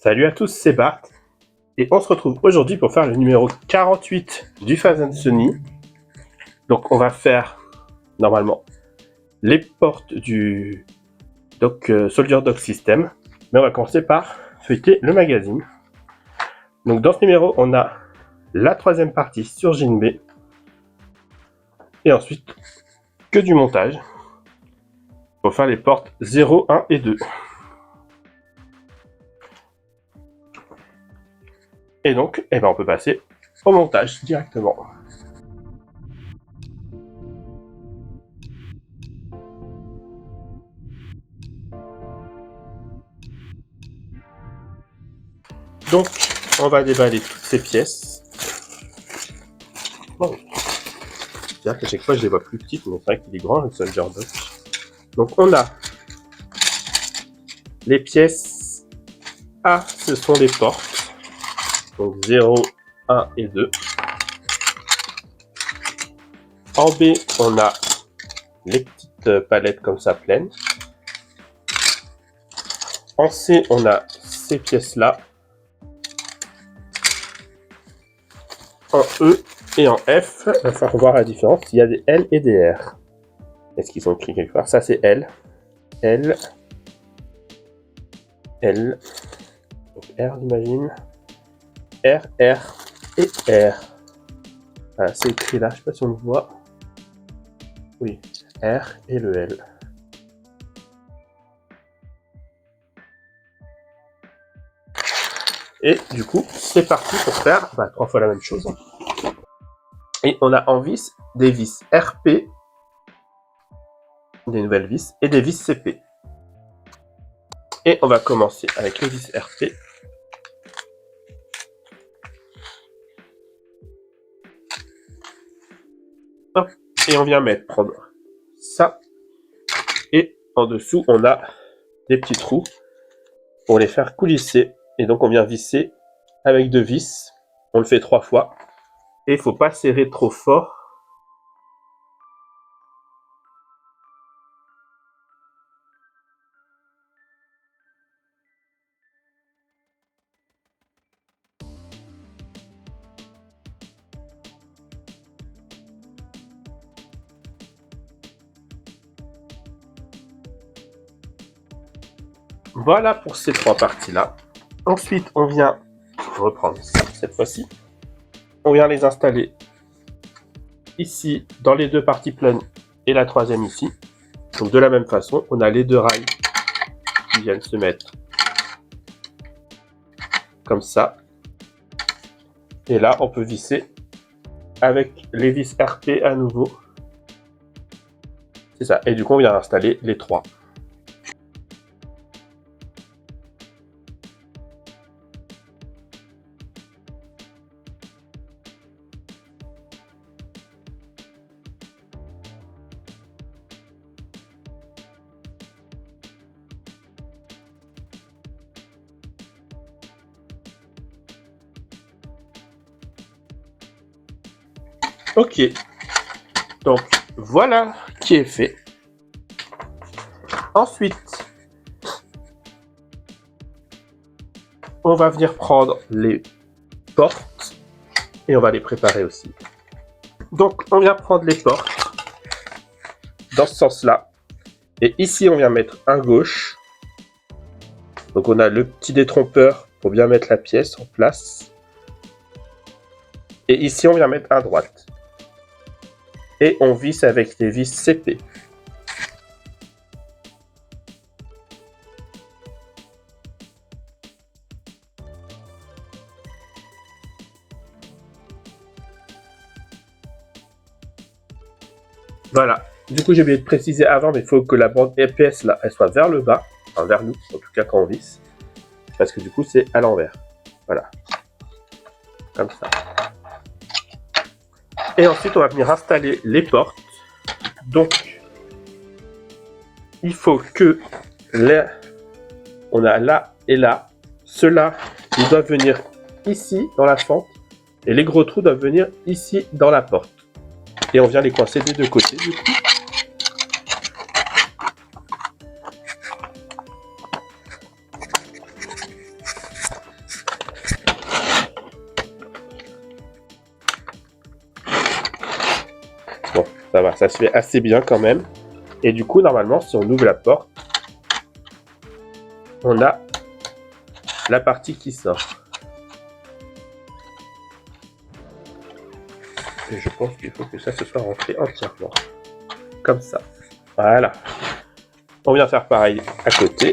Salut à tous, c'est Bart et on se retrouve aujourd'hui pour faire le numéro 48 du Phase & Sony. Donc on va faire normalement les portes du Soldier Dock System, mais on va commencer par feuilleter le magazine. Donc dans ce numéro on a la troisième partie sur Jinbei et ensuite que du montage pour faire les portes 0, 1 et 2. Et donc, on peut passer au montage directement. Donc, on va déballer toutes ces pièces. Bon. C'est-à-dire qu'à chaque fois, je les vois plus petites, mais c'est vrai qu'il est grand, le Soldier Dock. Donc, on a les pièces A, ce sont les portes. Donc, 0, 1 et 2. En B, on a les petites palettes comme ça, pleines. En C, on a ces pièces-là. En E et en F, il va falloir voir la différence. Il y a des L et des R. Est-ce qu'ils sont écrits quelque part? Ça, c'est L. L. L. Donc R, j'imagine. R, R et R. Voilà, c'est écrit là, je sais pas si on le voit. Oui, R et le L. Et du coup, c'est parti pour faire 3 fois la même chose. Et on a en vis des vis RP, des nouvelles vis, et des vis CP. Et on va commencer avec les vis RP. Hop, et on vient prendre ça. Et en dessous, on a des petits trous pour les faire coulisser. Et donc, on vient visser avec 2 vis. On le fait 3 fois. Et il ne faut pas serrer trop fort. Voilà pour ces 3 parties-là. Ensuite, on vient reprendre ça cette fois-ci. On vient les installer ici dans les 2 parties pleines et la troisième ici. Donc de la même façon, on a les 2 rails qui viennent se mettre comme ça. Et là, on peut visser avec les vis RP à nouveau. C'est ça. Et du coup, on vient installer les 3. Ok, donc voilà qui est fait. Ensuite, on va venir prendre les portes et on va les préparer aussi. Donc on vient prendre les portes dans ce sens-là. Et ici, on vient mettre un gauche. Donc on a le petit détrompeur pour bien mettre la pièce en place. Et ici, on vient mettre un droite. Et on visse avec des vis CP. Voilà. Du coup, j'ai oublié de préciser avant, mais il faut que la bande EPS là, elle soit vers le bas, enfin vers nous, en tout cas quand on visse, parce que du coup, c'est à l'envers. Voilà. Comme ça. Et ensuite, on va venir installer les portes. Donc, il faut que là, on a là et là. Ceux-là, ils doivent venir ici dans la fente. Et les gros trous doivent venir ici dans la porte. Et on vient les coincer des 2 côtés du coup. ça va, ça se fait assez bien quand même. Et du coup, normalement, si on ouvre la porte, on a la partie qui sort. Et je pense qu'il faut que ça se soit rentré entièrement. Comme ça. Voilà. On vient faire pareil à côté.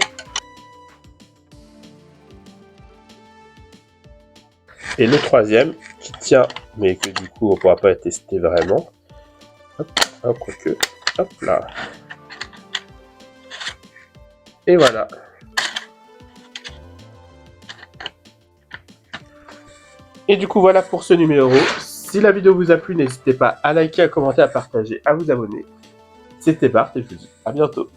Et le troisième qui tient, mais que du coup on ne pourra pas tester vraiment. Hop, hop, quoique. Hop là. Et voilà. Et du coup voilà pour ce numéro. Si la vidéo vous a plu, n'hésitez pas à liker, à commenter, à partager, à vous abonner. C'était Bart et je vous dis à bientôt.